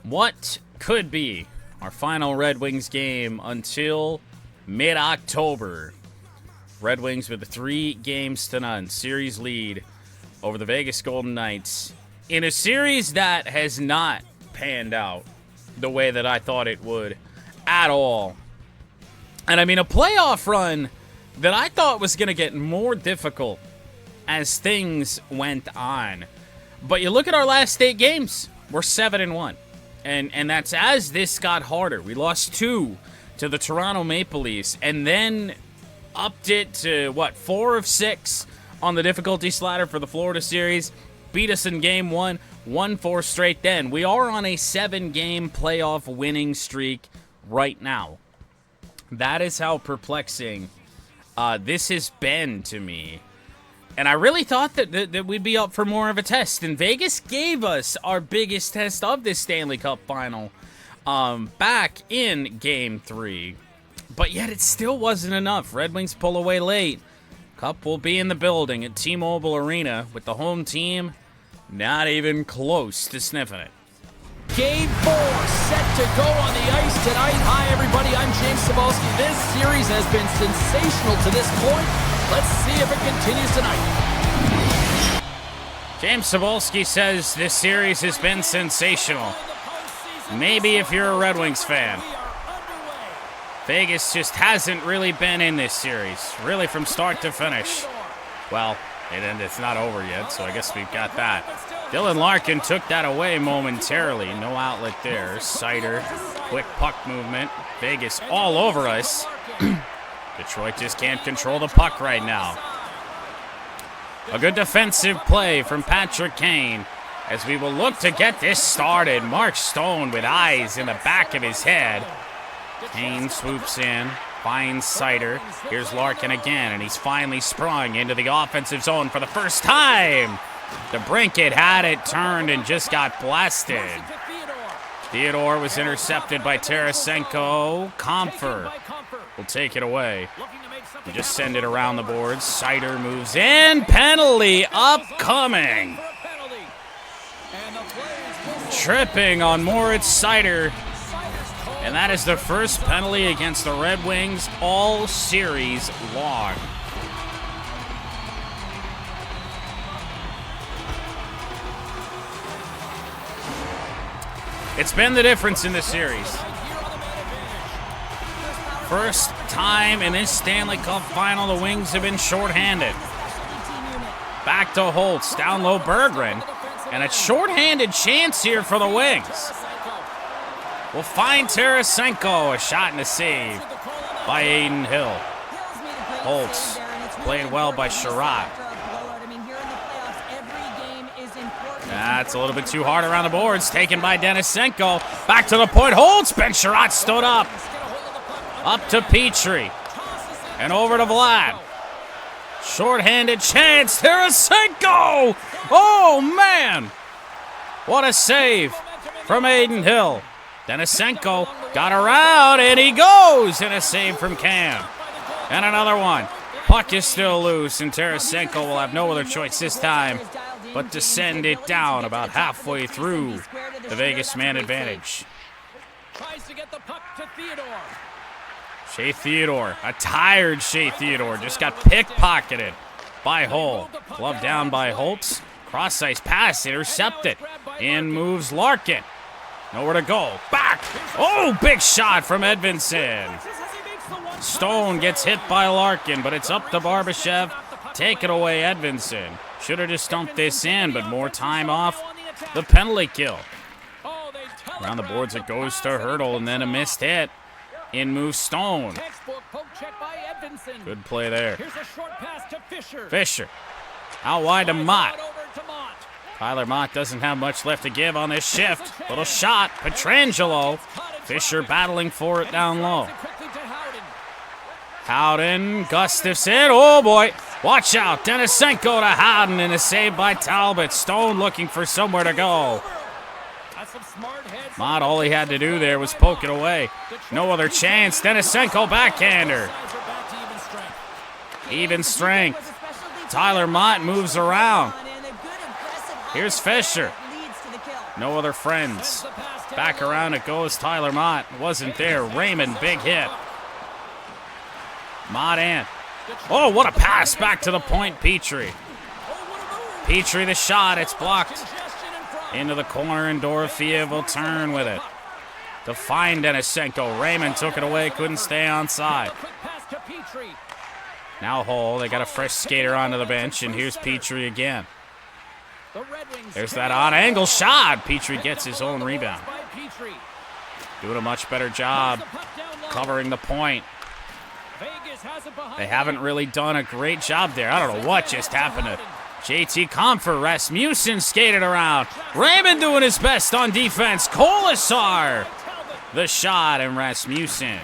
what could be our final Red Wings game until mid-October. Red Wings with a 3-0 series lead over the Vegas Golden Knights in a series that has not panned out the way that I thought it would at all. And I mean, a playoff run that I thought was going to get more difficult as things went on. But you look at our last 8 games, we're 7-1. And that's as this got harder. We lost 2 to the Toronto Maple Leafs and then upped it to, 4 of 6 on the difficulty slider for the Florida series. Beat us in game 1, won 4 straight then. We are on a 7-game playoff winning streak right now. That is how perplexing this has been to me. And I really thought that we'd be up for more of a test. And Vegas gave us our biggest test of this Stanley Cup final back in Game 3. But yet it still wasn't enough. Red Wings pull away late. Cup will be in the building at T-Mobile Arena with the home team not even close to sniffing it. Game 4 set to go on the ice tonight. Hi, everybody. I'm James Cybulski. This series has been sensational to this point. Let's see if it continues tonight. James Cybulski says this series has been sensational. Maybe if you're a Red Wings fan. Vegas just hasn't really been in this series, really from start to finish. Well, it's not over yet, so I guess we've got that. Dylan Larkin took that away momentarily. No outlet there. Sider, quick puck movement. Vegas all over us. Detroit just can't control the puck right now. A good defensive play from Patrick Kane as we will look to get this started. Mark Stone with eyes in the back of his head. Kane swoops in, finds Sider. Here's Larkin again, and he's finally sprung into the offensive zone for the first time. DeBrincat had it turned and just got blasted. Theodore was intercepted by Tarasenko. Comfer will take it away. We just send it around the boards. Sider moves in. Penalty upcoming. Tripping on Moritz Sider. And that is the first penalty against the Red Wings all series long. It's been the difference in this series. First time in this Stanley Cup final, the Wings have been shorthanded. Back to Holtz, down low Berggren, and a shorthanded chance here for the Wings. We'll find Tarasenko, a shot and a save by Adin Hill. Holtz played well by Sherratt. That's a little bit too hard around the boards. Taken by Denisenko. Back to the point. Holtz. Ben Sherratt stood up. Up to Petrie. And over to Vlad. Short-handed chance. Tarasenko. Oh, man. What a save from Adin Hill. Denisenko got around, and he goes. And a save from Cam. And another one. Puck is still loose, and Tarasenko will have no other choice this time but to send it down about halfway through the Vegas man advantage. Tries to get the puck to Theodore. Shea Theodore, a tired Shea Theodore, just got pickpocketed by Hull. Glove down by Holtz. Cross-ice pass intercepted. In moves Larkin. Nowhere to go. Back. Oh, big shot from Edvinsson. Stone gets hit by Larkin, but it's up to Barbashev. Take it away, Edvinsson. Should have just dumped this in, but more time off the penalty kill. Around the boards it goes to Hurdle, and then a missed hit. In moves Stone. Good play there. Fisher. Out wide to Mott. Tyler Mott doesn't have much left to give on this shift. Little shot. Pietrangelo. Fisher battling for it down low. Howden. Gustafsson. Oh, boy. Watch out. Denisenko to Howden, and a save by Talbot. Stone looking for somewhere to go. Mott, all he had to do there was poke it away. No other chance. Denisenko backhander. Even strength. Tyler Mott moves around. Here's Fisher. No other friends. Back around it goes Tyler Mott. Wasn't there. Raymond, big hit. Mott in. Oh, what a pass back to the point, Petrie. Petrie the shot. It's blocked. Into the corner, and Dorofiev will turn with it. To find Denisenko. Raymond took it away. Couldn't stay on side. Now Hull. They got a fresh skater onto the bench, and here's Petrie again. There's that on-angle shot. Petrie gets his own rebound. Doing a much better job covering the point. They haven't really done a great job there. I don't know what just happened to JT Comfort. Rasmussen skated around. Raymond doing his best on defense. Kolasar the shot, and Rasmussen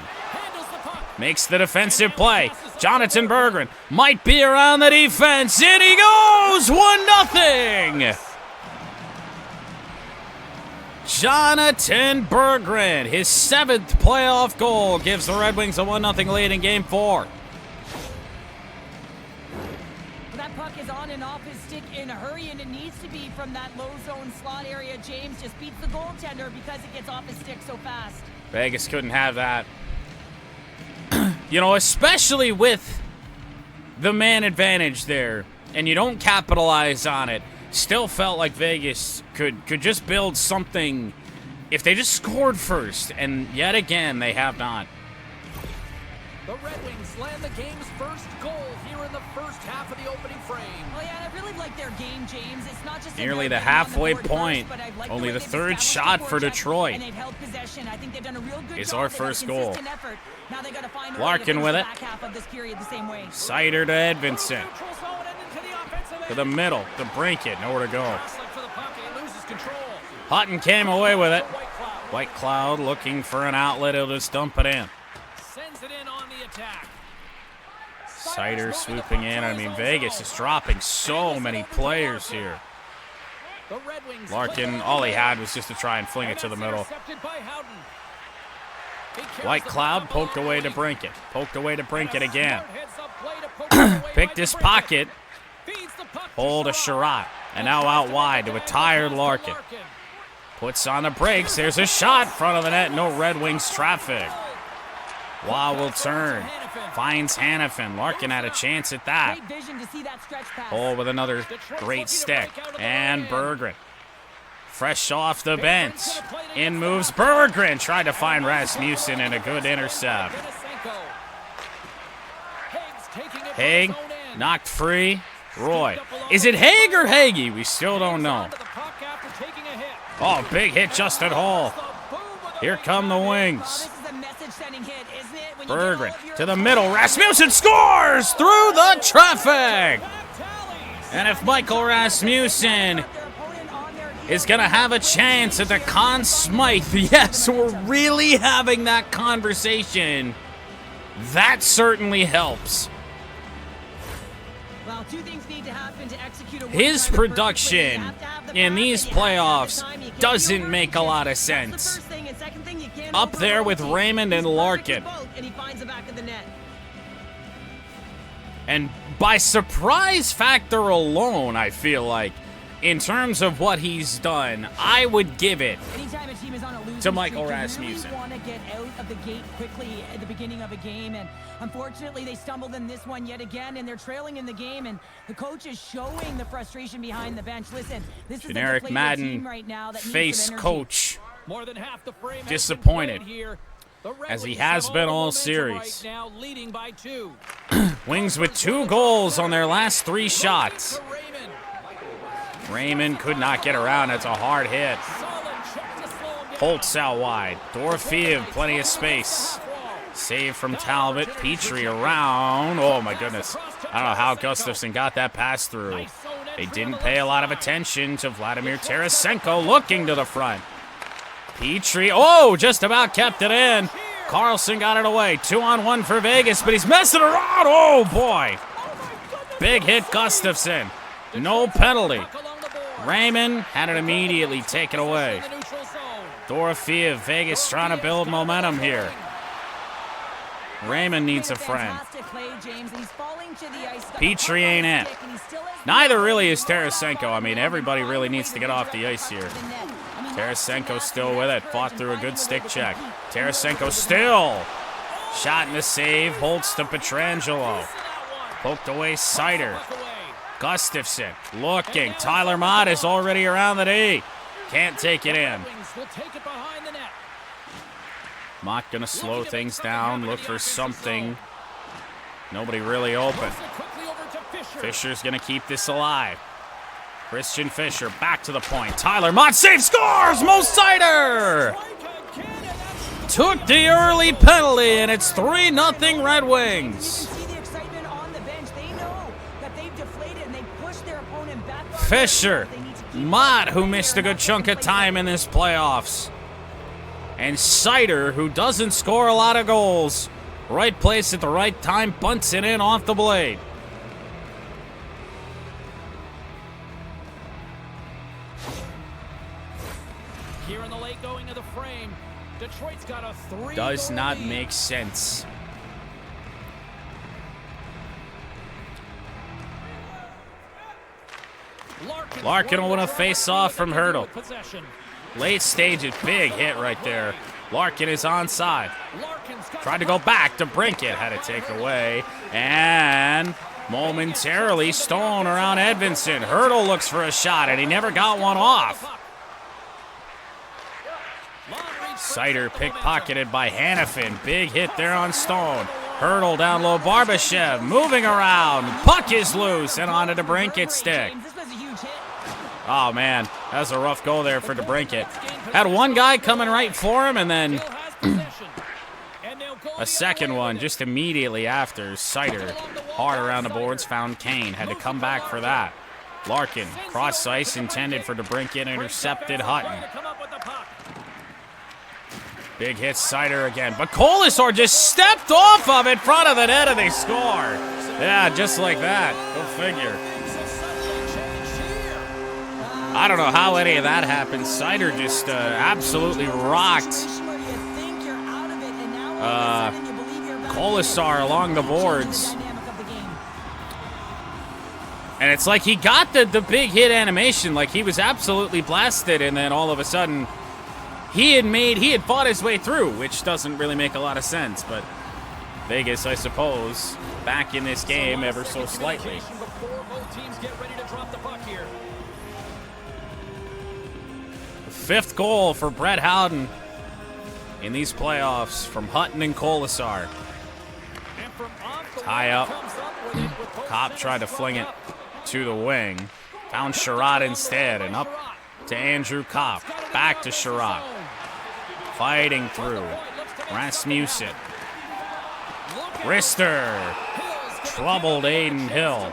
makes the defensive play. Jonathan Berggren might be around the defense. In he goes! 1-0! Jonathan Berggren, his 7th playoff goal, gives the Red Wings a 1-0 lead in Game 4. That puck is on and off his stick in a hurry, and it needs to be from that low zone slot area. James just beats the goaltender because it gets off his stick so fast. Vegas couldn't have that. You know, especially with the man advantage there, and you don't capitalize on it. Still felt like Vegas could just build something if they just scored first, and yet again, they have not. The Red Wings land the game's first goal here in the first half of the opening frame. Oh yeah, I really like their game, James. It's not just nearly the halfway point. Only the third shot for Detroit. And they've held possession. I think they've done a real good it's job. our first goal. Now they got to find Larkin with it. Sider to Edvinsson. To the middle, to Brinkett, nowhere to go. Hutton came away with it. White Cloud looking for an outlet. He'll just dump it in. Sends it in on the attack. Sider swooping in. I mean, Vegas is dropping so many players here. Larkin, all he had was just to try and fling it to the middle. White Cloud poked away to Brinkett. Poked away to Brinkett again. Picked his pocket. Hold a Sherratt. And now out wide to a tired Larkin. Puts on the brakes. There's a shot in front of the net. No Red Wings traffic. Waugh will turn. Finds Hannafin. Larkin had a chance at that. Hull with another great stick. And Berggren. Fresh off the bench. In moves Berggren. Tried to find Rasmussen and a good intercept. Haig knocked free. Roy. Is it Haig or Hagee? We still don't know. Oh, big hit just at Hull. Here come the Wings. Berggren to the middle. Rasmussen scores through the traffic. And if Michael Rasmussen is going to have a chance at the Conn Smythe, yes, we're really having that conversation. That certainly helps. Well, two things need to happen to execute a his production in these playoffs doesn't make a lot of sense. Up there with Raymond and Larkin. And by surprise factor alone, I feel like, in terms of what he's done, I would give it to Michael Rasmussen. Really want to get out of the gate quickly at the beginning of a game, and unfortunately they stumbled in this one yet again, and they're trailing in the game, and the coach is showing the frustration behind the bench. Listen, this generic is a Madden right now that face coach more than half the frame disappointed as he has been all series. Right now, leading by 2. Wings with 2 goals on their last 3 shots. Raymond could not get around. That's a hard hit. Holtz out wide. Dorofiev, plenty of space. Save from Talbot. Petrie around. Oh, my goodness. I don't know how Gustafsson got that pass through. They didn't pay a lot of attention to Vladimir Tarasenko looking to the front. Petrie, oh, just about kept it in. Carlson got it away. 2-on-1 for Vegas, but he's messing around. Oh, boy. Big hit, Gustafsson. No penalty. Raymond had it immediately taken away. Dorofiev, Vegas trying to build momentum here. Raymond needs a friend. Petrie ain't in. Neither really is Tarasenko. I mean, everybody really needs to get off the ice here. Tarasenko still with it. Fought through a good stick check. Tarasenko still. Shot and a save. Holtz to Pietrangelo. Poked away Seider. Gustafsson looking. Tyler Mott is already around the D. Can't take it in. Mott gonna slow things down. Look for something. Nobody really open. Fisher's gonna keep this alive. Christian Fischer back to the point. Tyler Mott save, scores! Mo Seider took the early penalty, and it's 3-0 Red Wings. Fischer, Mott, who missed a good chunk of time in this playoffs, and Seider, who doesn't score a lot of goals. Right place at the right time, bunts it in off the blade. Here in the late going of the frame, Detroit's got a 3-goal Does not lead. make sense. Larkin will win a face-off from Hertl. Late stages, big hit right there. Larkin is onside. Tried to go back to Brinkett, had it taken away. And momentarily Stone around Edvinsson. Hertl looks for a shot, and he never got one off. Seider pickpocketed by Hannafin. Big hit there on Stone. Hertl down low, Barbashev moving around. Puck is loose and onto the Brinkett stick. Oh, man, that was a rough goal there for DeBrincat. Had one guy coming right for him, and then a second one just immediately after. Seider, hard around the boards, found Kane. Had to come back for that. Larkin, cross ice intended for DeBrincat, intercepted Hutton. Big hit, Seider again. But Kolasar just stepped off of it in front of the net, and they score. Yeah, just like that. Go figure. I don't know how any of that happened. Seider just absolutely rocked Kolasar along the boards. And it's like he got the big hit animation, like he was absolutely blasted, and then all of a sudden he had fought his way through, which doesn't really make a lot of sense, but Vegas, I suppose, back in this game ever so slightly. Fifth goal for Brett Howden in these playoffs from Hutton and Kolasar. Tie up. Kopp tried to fling it to the wing. Found Sherratt instead, and up to Andrew Kopp. Back to Sherratt. Fighting through. Rasmussen. Rister. Troubled Aiden Hill.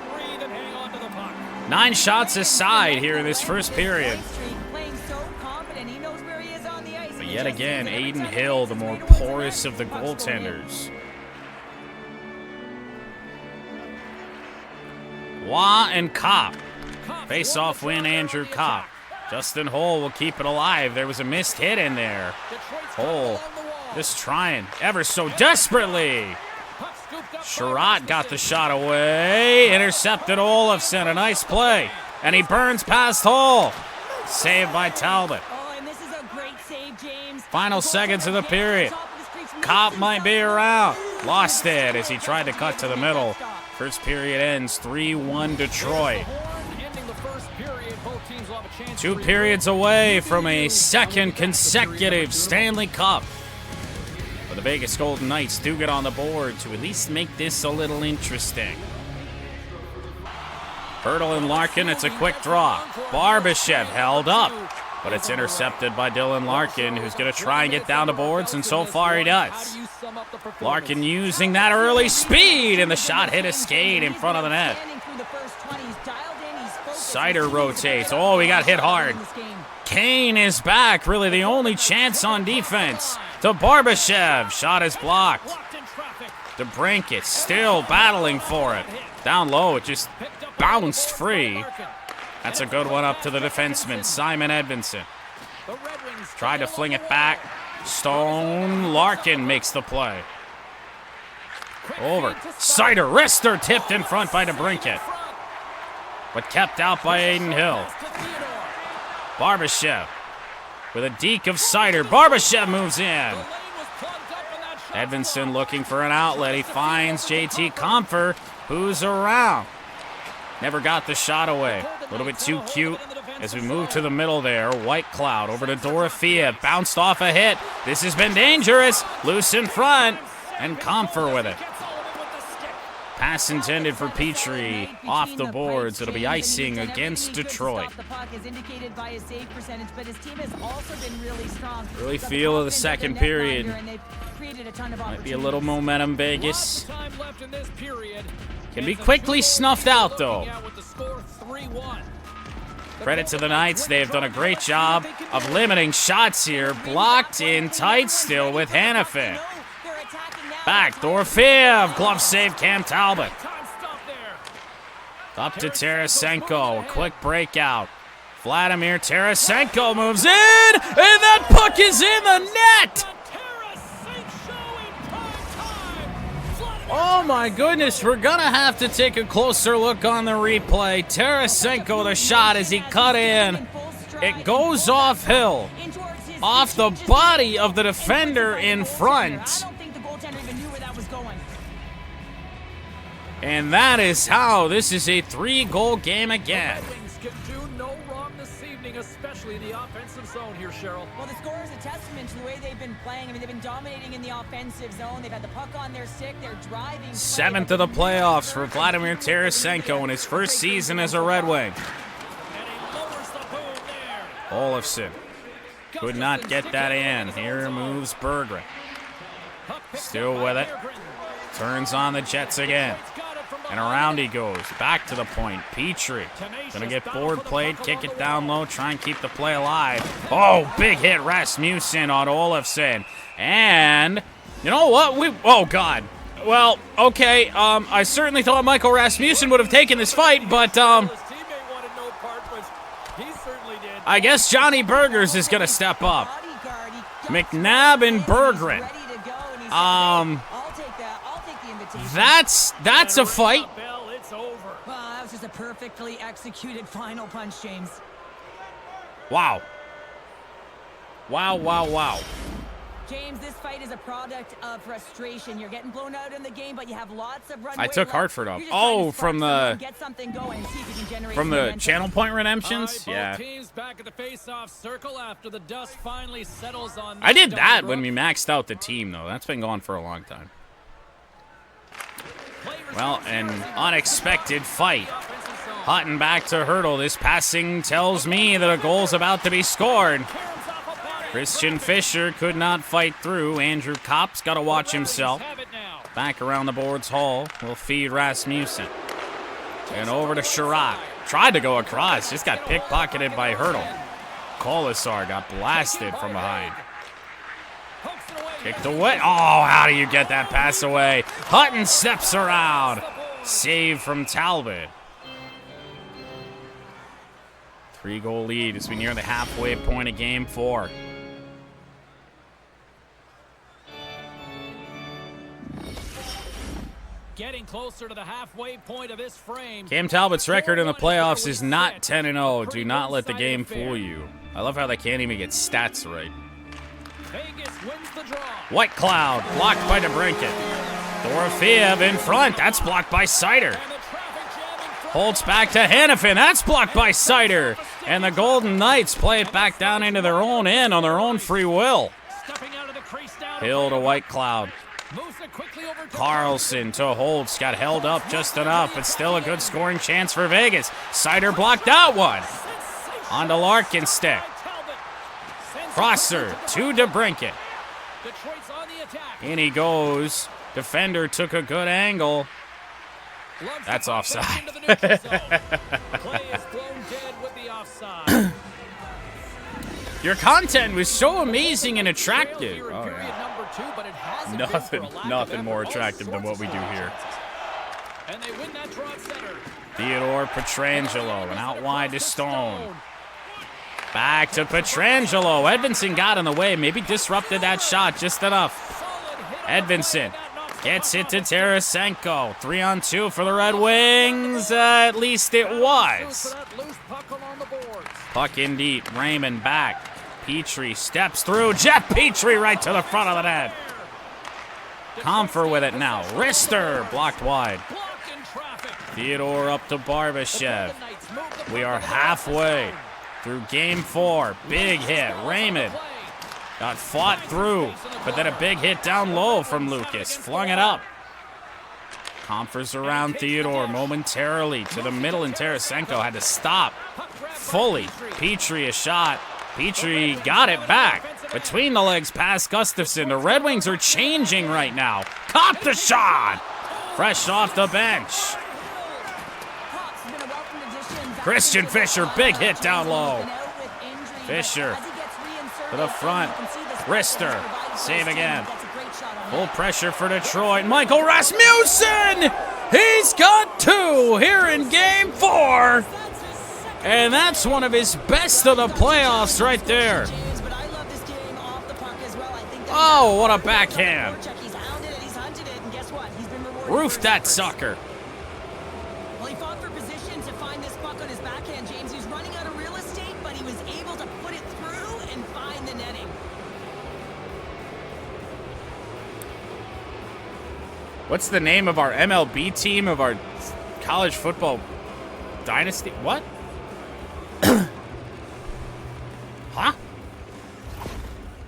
9 shots aside here in this first period. But yet again, Aiden Hill, the more porous of the goaltenders. Waugh and Kopp. Face-off win, Andrew Kopp. Justin Holl will keep it alive. There was a missed hit in there. Holl just trying ever so desperately. Sherratt got the shot away. Intercepted Olofsson. A nice play. And he burns past Holl. Saved by Talbot. Final seconds of the period. Kopp might be around. Lost it as he tried to cut to the middle. First period ends 3-1 Detroit. 2 periods away from a second consecutive Stanley Cup. But the Vegas Golden Knights do get on the board to at least make this a little interesting. Hertl and Larkin, it's a quick draw. Barbashev held up, but it's intercepted by Dylan Larkin, who's going to try and get down the boards, and so far he does. Larkin using that early speed, and the shot hit a skate in front of the net. Seider rotates. Oh, he got hit hard. Kane is back. Really the only chance on defense. To Barbashev. Shot is blocked. DeBrincat still battling for it. Down low, it just bounced free. That's a good one up to the defenseman, Simon Edvinsson. Tried to fling it back. Stone. Larkin makes the play. Over. Seider. Wrister tipped in front by DeBrincat, but kept out by Aiden Hill. Barbashev. with a deke of Sider. Barbashev moves in. Edvinsson looking for an outlet. He finds JT Compher, who's around. Never got the shot away. A little bit too cute as we move to the middle there. White Cloud over to Dorofeev. Bounced off a hit. This has been dangerous. Loose in front. And Compher with it. Pass intended for Petrie. Off the boards. It'll be icing against Detroit. Really feel the second period. Might be a little momentum, Vegas. Can be quickly snuffed out, though. Credit to the Knights. They have done a great job of limiting shots here. Blocked in tight still with Hanifin. Back, Dorofeev. Glove save, Cam Talbot. Up to Tarasenko. A quick breakout. Vladimir Tarasenko moves in, and that puck is in the net! Oh my goodness, we're gonna have to take a closer look on the replay. Tarasenko, the shot as he cut in. It goes off hill, off the body of the defender in front. And that is how this is a 3-goal game again. Especially in the offensive zone here, Cheryl. Well, the score is a testament to the way they've been playing. I mean, they've been dominating in the offensive zone. They've had the puck on their stick. They're driving. 7th of the playoffs for Vladimir Tarasenko in his first season as a Red Wing. Olofsson could not get that in. Here moves Berggren. Still with it. Turns on the Jets again. And around he goes. Back to the point. Petrie. Gonna get board played. Kick it down low. Try and keep the play alive. Oh, big hit. Rasmussen on Olofsson. And you know what? Oh, God. Well, okay. I certainly thought Michael Rasmussen would have taken this fight, but I guess Johnny Burgers is gonna step up. McNabb and Berggren. That's a fight. Well, that was just a perfectly executed final punch, James. Wow. Wow. James, this fight is a product of frustration. You're getting blown out in the game, but you have lots of runway I took left. Hartford up. Oh, from the Channel Point Redemptions? Yeah. Teams back at the face-off circle after the dust finally settles on. I did that when we maxed out the team, though. That's been going for a long time. Well, an unexpected fight. Hutton back to Hertl. This passing tells me that a goal's about to be scored. Christian Fischer could not fight through. Andrew Kopp's got to watch himself. Back around the boards, Hall will feed Rasmussen. And over to Sherratt. Tried to go across, just got pickpocketed by Hertl. Kolasar got blasted from behind. Kicked away. Oh, how do you get that pass away? Hutton steps around. Save from Talbot. 3-goal lead as we near the halfway point of Game 4. Getting closer to the halfway point of this frame. Cam Talbot's record in the playoffs is not 10-0. Do not let the game fool you. I love how they can't even get stats right. Vegas wins the draw. White Cloud blocked by DeBrincat. Dorofeev in front. That's blocked by Sider. Holtz back to Hanifin. That's blocked by Sider. And the Golden Knights play it back down into their own end on their own free will. Hill to White Cloud. Carlson to Holtz. Got held up just enough, but still a good scoring chance for Vegas. Sider blocked that one. On to Larkin's stick. Crosser to DeBrincat. In he goes. Defender took a good angle. That's offside. Your content was so amazing and attractive. Oh, yeah. Nothing more attractive than what we do here. Theodore Pietrangelo, and out wide to Stone. Back to Pietrangelo. Edvinsson got in the way, maybe disrupted that shot just enough. Edvinsson gets it to Tarasenko. 3-on-2 for the Red Wings. At least it was. Puck in deep. Raymond back. Petrie steps through. Jeff Petrie right to the front of the net. Comfer with it now. Rister blocked wide. Theodore up to Barbashev. We are halfway through game 4. Big hit. Raymond got fought through, but then a big hit down low from Lucas. Flung it up. Comfers around Theodore momentarily to the middle, and Tarasenko had to stop fully. Petrie a shot. Petrie got it back. Between the legs past Gustafsson. The Red Wings are changing right now. Caught the shot. Fresh off the bench. Christian Fischer, big hit down low. Fischer to the front. Rister, save again. Full pressure for Detroit. Michael Rasmussen! He's got 2 here in game 4. And that's one of his best of the playoffs right there. Oh, what a backhand. Roofed that sucker. Well, he fought for position to find this puck on his backhand, James. He's running out of real estate, but he was able to put it through and find the netting. What's the name of our MLB team, of our college football dynasty? What? Huh?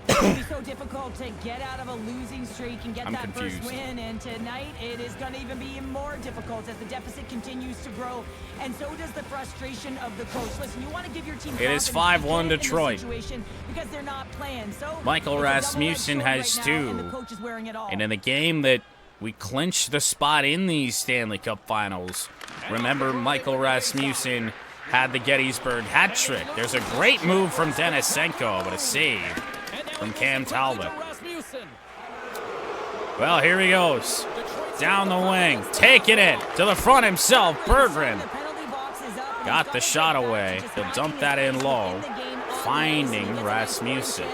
It'll be so difficult to get out of a losing streak and get that confused. first win, and tonight it is going to even be more difficult as the deficit continues to grow, and so does the frustration of the coach. Listen, you want to give your team It is confidence 5-1 in this Detroit. situation because they're not playing. So Michael it's a double-edged Rasmussen sword has right now, 2. and the coach is wearing it all. And in the game that we clinched the spot in these Stanley Cup finals, remember Michael Rasmussen had the Gettysburg hat trick. There's a great move from Denisenko, but a save from Cam Talbot. Well, here he goes. Down the wing, taking it to the front himself. Berggren got the shot away. He'll dump that in low, finding Rasmussen.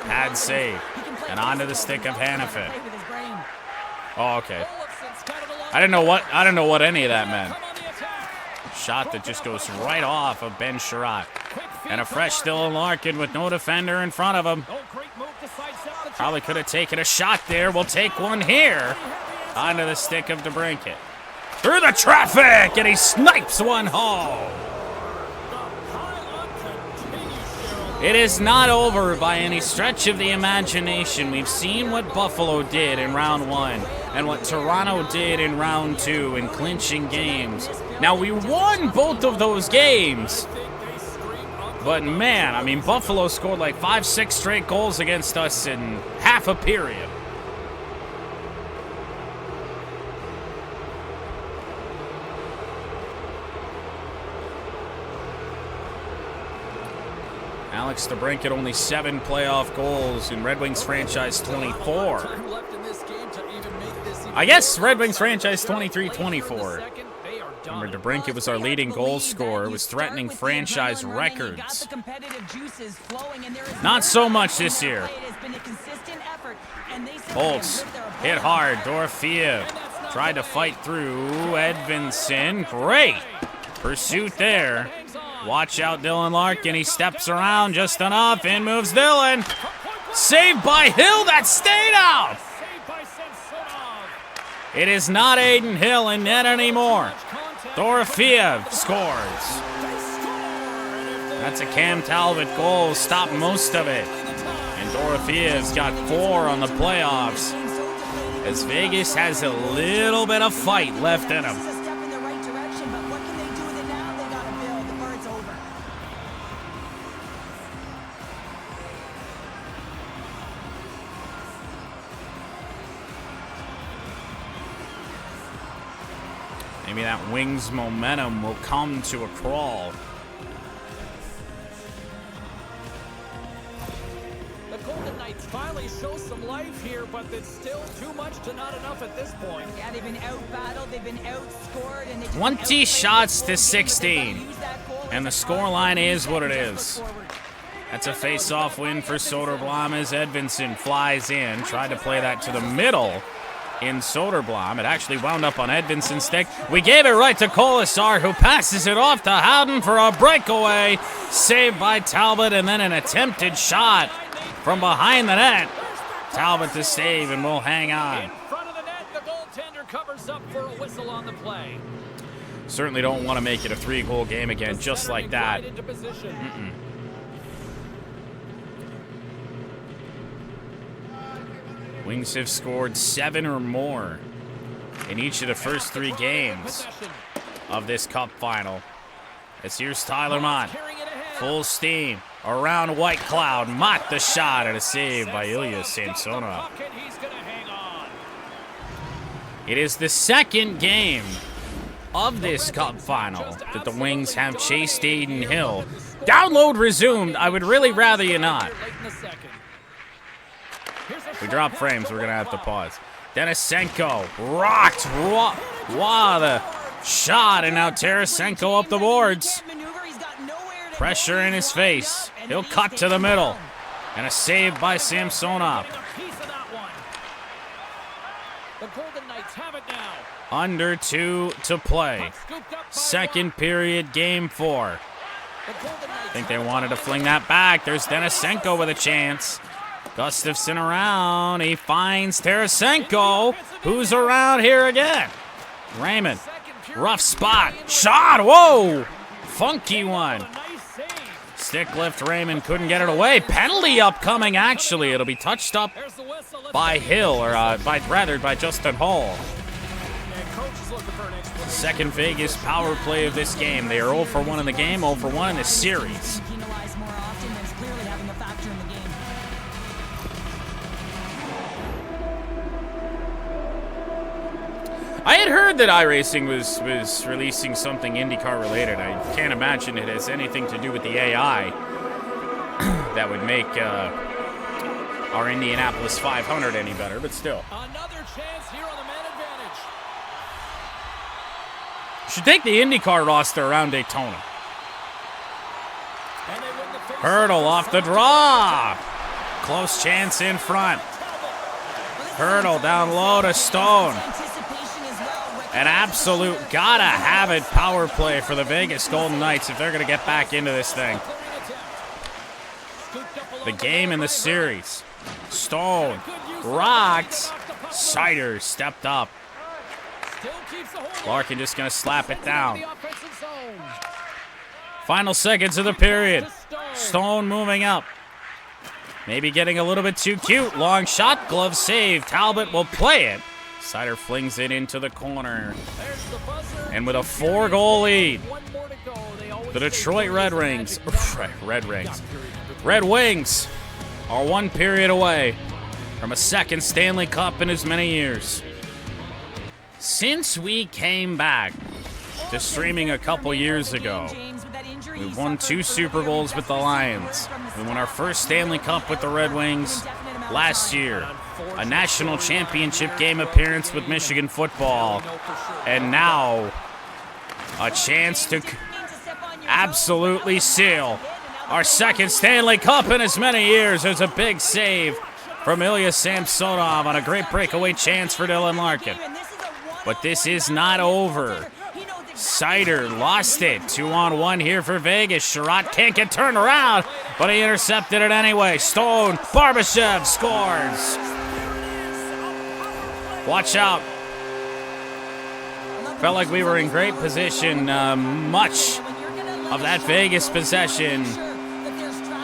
Pad save, and onto the stick of Hannafin. Oh, okay. I didn't know what any of that meant. Shot that just goes right off of Ben Sherratt. And a fresh Dylan Larkin with no defender in front of him. Probably could have taken a shot there. We'll take one here. Onto the stick of DeBrincat. Through the traffic, and he snipes one home. It is not over by any stretch of the imagination. We've seen what Buffalo did in round 1 and what Toronto did in round 2 in clinching games. Now, we won both of those games. But man, I mean, Buffalo scored like 5-6 straight goals against us in half a period. Alex DeBrincat only 7 playoff goals in Red Wings franchise 24. I guess Red Wings franchise 23-24. Remember, DeBrincat was our leading goal scorer, was threatening franchise records. Not so much this year. Holtz hit hard. Dorofeev tried to fight through. Edvinsson, great pursuit there. Watch out, Dylan Larkin. He steps around just enough. In moves Dylan. Saved by Hill. That stayed out. It is not Aiden Hill in net anymore. Dorofeev scores. That's a Cam Talbot goal. Stopped most of it. And Dorofeev's got 4 on the playoffs, as Vegas has a little bit of fight left in him. Maybe that Wings momentum will come to a crawl. The Golden Knights finally show some life here, but it's still too much to not enough at this point. Yeah, they've been out-battled, they've been outscored, and they 20 shots to 16. And the scoreline is what it is. That's a face-off win for Soderblom as Edvinsson flies in. Tried to play that to the middle in Soderblom. It actually wound up on Edvinsson's stick. We gave it right to Kolasar, who passes it off to Howden for a breakaway. Saved by Talbot, and then an attempted shot from behind the net. Talbot to save, and we'll hang on. In front of the net, the goaltender covers up for a whistle on the play. Certainly don't want to make it a 3-goal game again, just like that. Wings have scored 7 or more in each of the first 3 games of this cup final. As here's Tyler Mott, full steam around White Cloud. Mott the shot, and a save by Ilya Samsonov. It is the second game of this cup final that the Wings have chased Aiden Hill. Download resumed. I would really rather you not. We drop frames, we're going to have to pause. Denisenko rocked. Wow, the shot, and now Tarasenko up the boards. Pressure in his face. He'll cut to the middle. And a save by Samsonov. Under 2 to play. Second period, game 4. I think they wanted to fling that back. There's Denisenko with a chance. Gustafsson around. He finds Tarasenko, who's around here again. Raymond, rough spot. Shot, whoa! Funky one. Stick lift, Raymond couldn't get it away. Penalty upcoming, actually. It'll be touched up by Hill, or by Justin Hall. Second Vegas power play of this game. They are 0 for 1 in the game, 0 for 1 in the series. I had heard that iRacing was releasing something IndyCar related. I can't imagine it has anything to do with the AI that would make our Indianapolis 500 any better, but still. Another chance here on the man advantage. Should take the IndyCar roster around Daytona. Hurdle off the draw. Close chance in front. Hurdle down low to Stone. An absolute gotta-have-it power play for the Vegas Golden Knights if they're going to get back into this thing. The game in the series. Stone rocked. Sider stepped up. Larkin just going to slap it down. Final seconds of the period. Stone moving up. Maybe getting a little bit too cute. Long shot, glove save. Talbot will play it. Sider flings it into the corner. And with a 4-goal lead, the Detroit Red Wings are 1 period away from a second Stanley Cup in as many years. Since we came back to streaming a couple years ago, we've won 2 Super Bowls with the Lions. We won our first Stanley Cup with the Red Wings last year. A national championship game appearance with Michigan football. And now, a chance to absolutely seal our second Stanley Cup in as many years. There's a big save from Ilya Samsonov on a great breakaway chance for Dylan Larkin. But this is not over. Sider lost it. 2-on-1 here for Vegas. Sherratt can't get turned around, but he intercepted it anyway. Stone, Barbashev scores. Watch out. Felt like we were in great position much of that Vegas possession,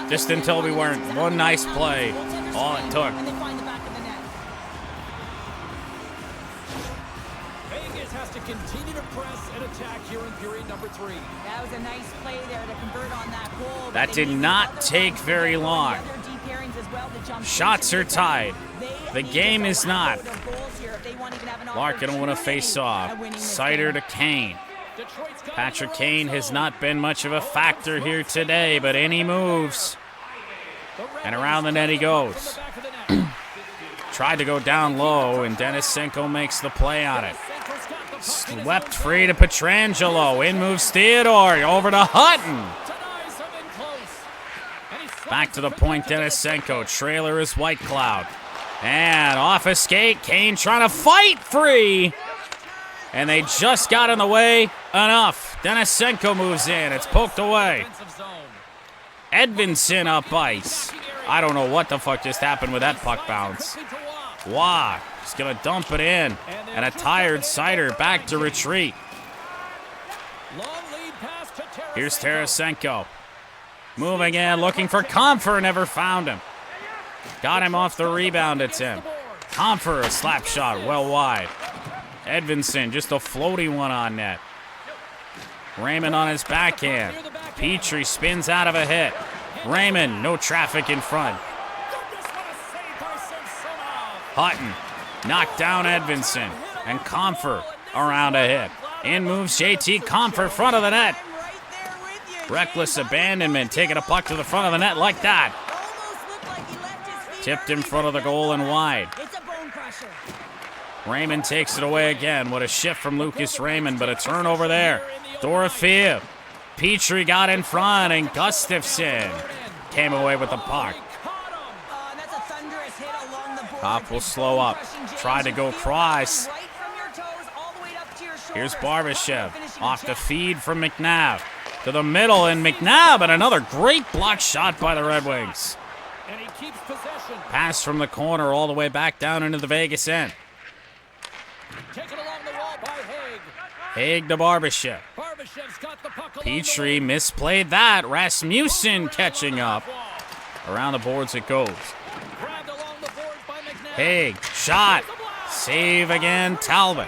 just until we weren't. One nice play, all it took. Vegas has to continue to press and attack here in period number 3. That was a nice play there to convert on that goal. That did not take very long. Shots are tied. The game is not. Larkin will win a face-off. Sider to Kane. Patrick Kane has not been much of a factor here today, but in he moves. And around the net he goes. Tried to go down low, and Denisenko makes the play on it. Swept free to Pietrangelo. In moves Theodore. Over to Hutton. Back to the point, Denisenko. Trailer is White Cloud. And off a skate, Kane trying to fight free. And they just got in the way enough. Denisenko moves in. It's poked away. Edvinsson up ice. I don't know what the fuck just happened with that puck bounce. Wow. Just going to dump it in. And a tired Sider back to retreat. Here's Tarasenko. Moving in, looking for Comfer. Never found him. Got him off the rebound, it's him. Comfer, a slap shot, well wide. Edvinsson, just a floaty one on net. Raymond on his backhand. Petrie spins out of a hit. Raymond, no traffic in front. Hutton knocked down Edvinsson. And Comfer around a hit. In moves JT Comfer, front of the net. Reckless abandonment, taking a puck to the front of the net like that. Tipped in front of the goal and wide. Raymond takes it away again. What a shift from Lucas Raymond, but a turnover there. Dorothea. Petrie got in front, and Gustafsson came away with the puck. Cop will slow up. Tried to go cross. Here's Barbashev. Off the feed from McNabb. To the middle, and McNabb, and another great block shot by the Red Wings. Pass from the corner all the way back down into the Vegas end. Haig to Barbashev. Petrie misplayed that. Rasmussen catching up. Around the boards it goes. Haig, shot. Save again, Talbot.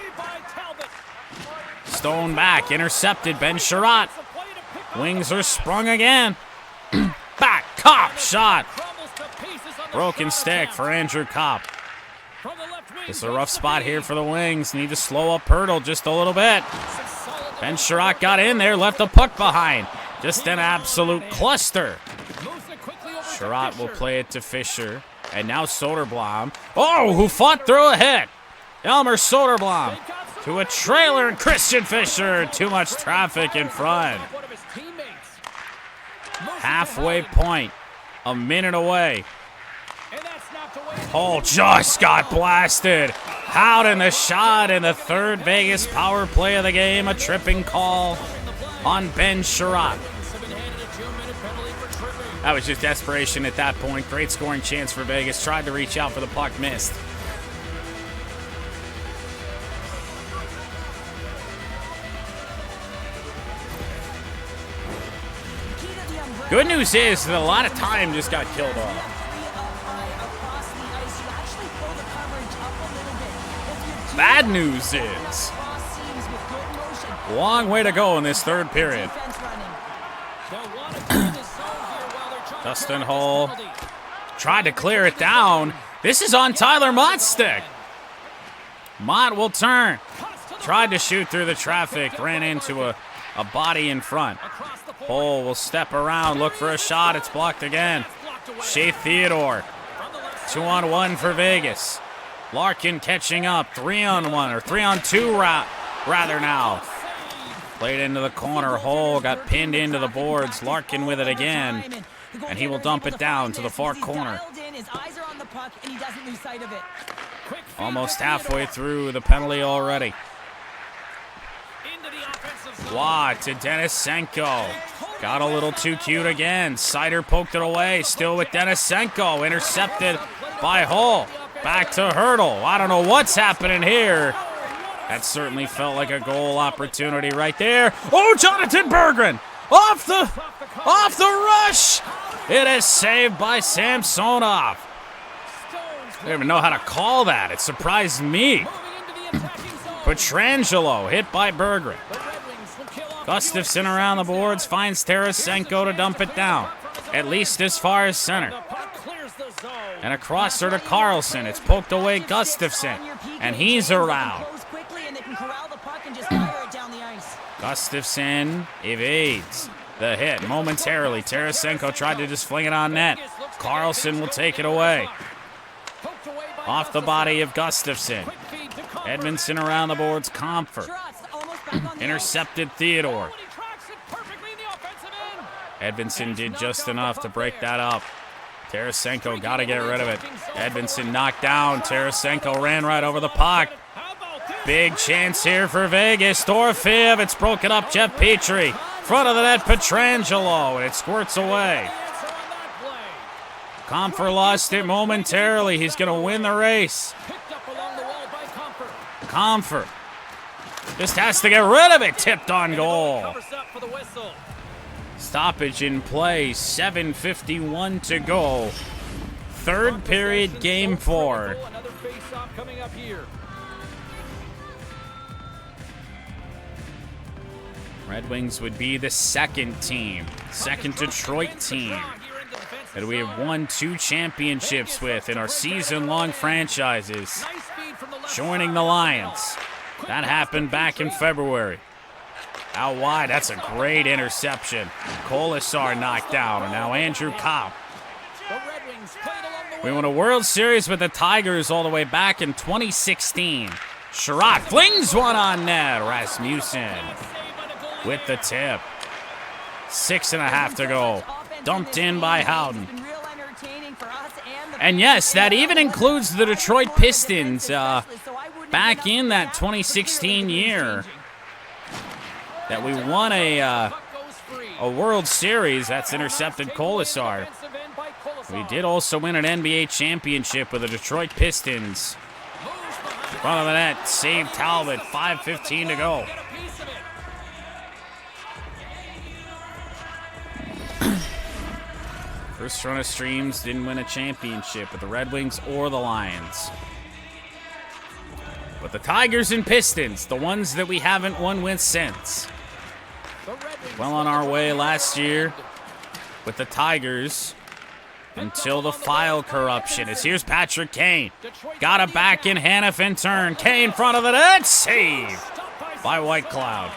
Stone back, intercepted, Ben Sherratt. Wings are sprung again. Back, Kopp, shot. Broken stick for Andrew Kopp. It's a rough spot here for the Wings. Need to slow up Hurdle just a little bit. Ben Sherratt got in there, left the puck behind. Just an absolute cluster. Sherratt will play it to Fisher. And now Soderblom. Oh, who fought through a hit. Elmer Soderblom to a trailer, and Christian Fischer. Too much traffic in front. Halfway point. A minute away. Oh, just got blasted. Howden the shot in the third Vegas power play of the game. A tripping call on Ben Sherratt. That was just desperation at that point. Great scoring chance for Vegas. Tried to reach out for the puck, missed. Good news is that a lot of time just got killed off. Bad news is long way to go in this third period. Dustin Hull tried to clear it down. This is on Tyler Mott's stick. Mott will turn. Tried to shoot through the traffic. Ran into a body in front. Hull will step around. Look for a shot. It's blocked again. Shea Theodore. 2-on-1 for Vegas. Larkin catching up. 3-on-1 or 3-on-2 rather now. Played into the corner. Hull got pinned into the boards. Larkin with it again. And he will dump it down to the far corner. Almost halfway through the penalty already. Watt to Denisenko. Got a little too cute again. Sider poked it away. Still with Denisenko. Intercepted by Hull. Back to Hurdle. I don't know what's happening here. That certainly felt like a goal opportunity right there. Oh, Jonathan Berggren. Off the rush. It is saved by Samsonov. I don't even know how to call that. It surprised me. Pietrangelo hit by Berggren. Gustafsson around the boards finds Tarasenko to dump it down. At least as far as center. And a crosser to Carlson. It's poked away Gustafsson. And he's around. Gustafsson evades the hit momentarily. Tarasenko tried to just fling it on net. Carlson will take it away. Off the body of Gustafsson. Edmondson around the boards. Comfer. Intercepted Theodore. Edmondson did just enough to break that up. Tarasenko got to get rid of it. Edmondson knocked down. Tarasenko ran right over the puck. Big chance here for Vegas. Dorofeev, it's broken up. Jeff Petrie. Front of the net, Pietrangelo, and it squirts away. Comfer lost it momentarily. He's going to win the race. Comfer just has to get rid of it. Tipped on goal. Stoppage in play. 7:51 to go. Third period, game 4. Another face-off coming up here. Red Wings would be the second Detroit team that we have won 2 championships with in our season-long franchises, joining the Lions. That happened back in February. Out wide, that's a great interception. Kolasar knocked down, and now Andrew Copp. We won a World Series with the Tigers all the way back in 2016. Sherratt flings one on net. Rasmussen with the tip. 6.5 to go. Dumped in by Howden. And yes, that even includes the Detroit Pistons back in that 2016 year that we won a World Series. That's intercepted Kolasar. We did also win an NBA championship with the Detroit Pistons. Front of the net, save Talbot. 5:15 to go. First run of streams, didn't win a championship with the Red Wings or the Lions. But the Tigers and Pistons, the ones that we haven't won with since. Well on our way last year with the Tigers until the file corruption. As here's Patrick Kane. Got a back in Hanifin turn. Kane front of the net. Save by White Cloud.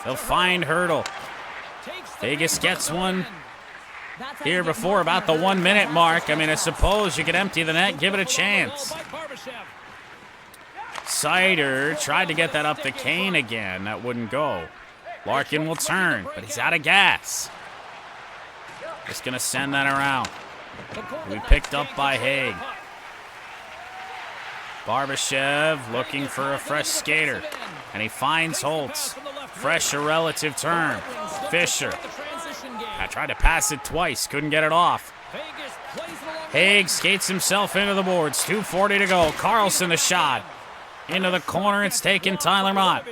They'll find Hurdle. Vegas gets one here before about the 1 minute mark. I mean, I suppose you could empty the net, give it a chance. Sider tried to get that up to Kane again. That wouldn't go. Larkin will turn, but he's out of gas. Just going to send that around. We picked up by Haig. Barbashev looking for a fresh skater, and he finds Holtz. Fresh a relative term. Fisher. I tried to pass it twice, couldn't get it off. Haig skates himself into the boards. 2:40 to go. Carlson the shot. Into the corner, it's taken Tyler Mott.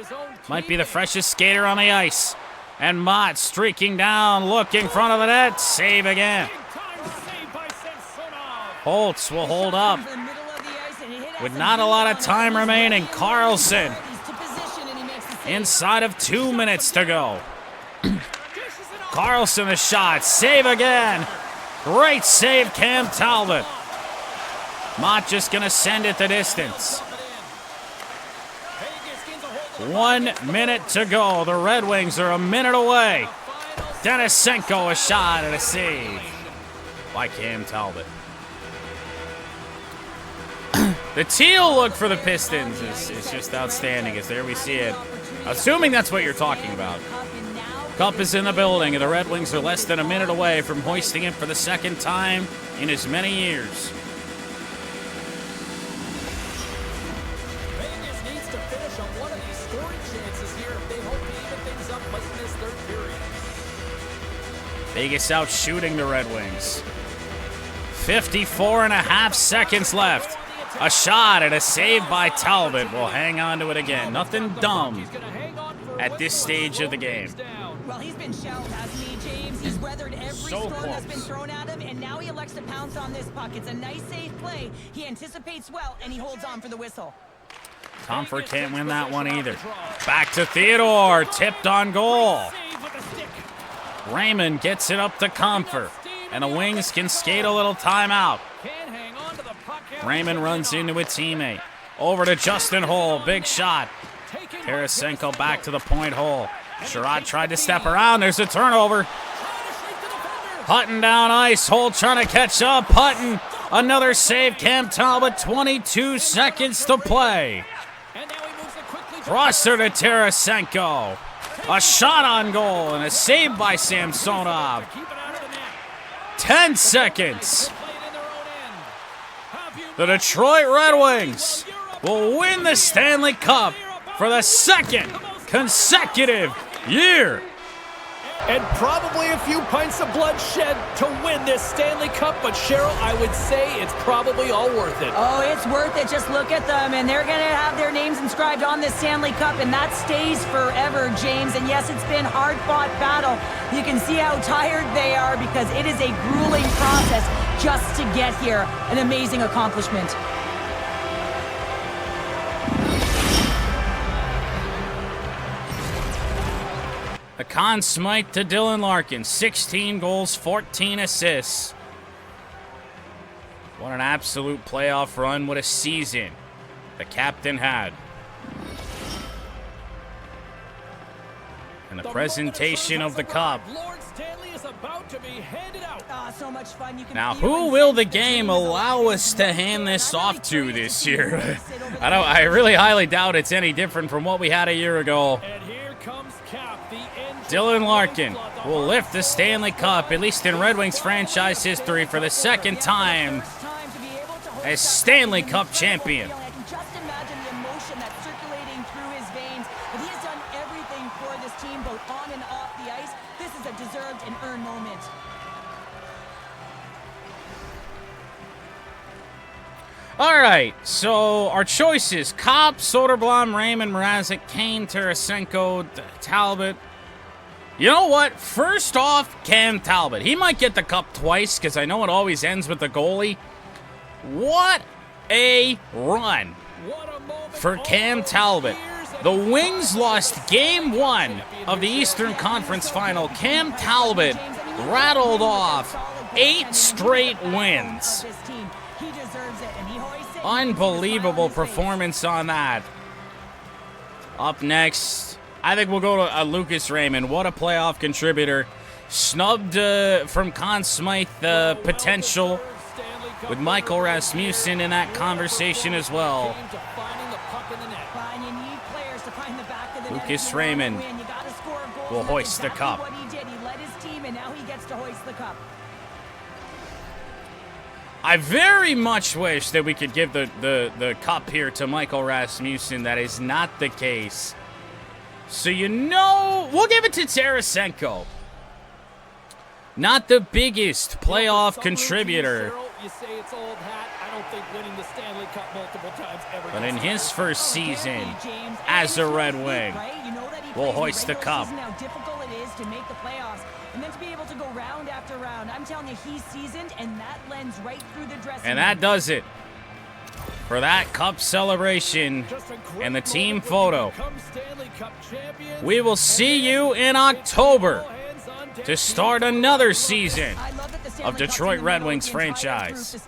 Might be the freshest skater on the ice. And Mott streaking down, looking front of the net. Save again. Holtz will hold up. With not a lot of time remaining, Carlson. Inside of 2 minutes to go. Carlson the shot. Save again. Great save, Cam Talbot. Mott just going to send it the distance. 1 minute to go. The Red Wings are a minute away. Denisenko a shot and a save by Cam Talbot. The teal look for the Pistons is just outstanding, as there we see it. Assuming that's what you're talking about. Cup is in the building, and the Red Wings are less than a minute away from hoisting it for the second time in as many years. Vegas needs to finish on one of these scoring chances here if they hope to even things up late in this third period. Vegas out shooting the Red Wings. 54.5 seconds left. A shot and a save by Talbot. We'll hang on to it again. Nothing dumb at this stage of the game. Well, he's been shelled, hasn't he, James? He's weathered every storm that's been thrown at him, and now he elects to pounce on this puck. It's a nice, safe play. He anticipates well, and he holds on for the whistle. Comfort can't win that one either. Back to Theodore. Tipped on goal. Raymond gets it up to Comfort, and the Wings can skate a little timeout. Raymond runs into a teammate. Over to Justin Holl. Big shot. Tarasenko back to the point hole. Sherratt tried to step around. There's a turnover. Hutton down ice. Holt trying to catch up. Hutton. Another save. Cam Talbot. 22 seconds to play. Crosser to Tarasenko. A shot on goal and a save by Samsonov. 10 seconds. The Detroit Red Wings will win the Stanley Cup for the second consecutive year. And probably a few pints of blood shed to win this Stanley Cup, but Cheryl, I would say it's probably all worth it. Oh, it's worth it. Just look at them, and they're going to have their names inscribed on this Stanley Cup, and that stays forever, James. And yes, it's been hard-fought battle. You can see how tired they are because it is a grueling process just to get here. An amazing accomplishment. A Conn Smythe to Dylan Larkin, 16 goals, 14 assists. What an absolute playoff run, what a season the captain had. And the presentation of the cup. Lord Stanley is about to be handed out. So much fun. You can Now, who will the game allow us to hand this off to this year? I really highly doubt it's any different from what we had a year ago. And here comes Cap, the Dylan Larkin will lift the Stanley Cup, at least in Red Wings franchise history, for the second time as Stanley Cup champion. I can just imagine the emotion that's circulating through his veins. But he has done everything for this team, both on and off the ice. This is a deserved and earned moment. All right, so our choices: Kopp, Soderblom, Raymond, Mrazek, Kane, Tarasenko, Talbot. You know what? First off, Cam Talbot. He might get the cup twice because I know it always ends with the goalie. What a run for Cam Talbot. The Wings lost Game 1 of the Eastern Conference Final. Cam Talbot rattled off 8 straight wins. Unbelievable performance on that. Up next, I think we'll go to Lucas Raymond. What a playoff contributor. Snubbed from Conn Smythe potential with Michael Rasmussen in that conversation as well. Lucas Raymond will hoist the cup. I very much wish that we could give the cup here to Michael Rasmussen. That is not the case. So, you know, we'll give it to Tarasenko. Not the biggest playoff contributor. You say it's old hat. I don't think winning the Stanley Cup multiple times ever. But in his first season as a Red Wing, we'll hoist the cup. How difficult it is to make the playoffs and then to be able to go round after round. I'm telling you, he's seasoned, and that lends right through the dressing room. And that does it for that cup celebration and the team photo. We will see you in October to start another season of Detroit Red Wings franchise.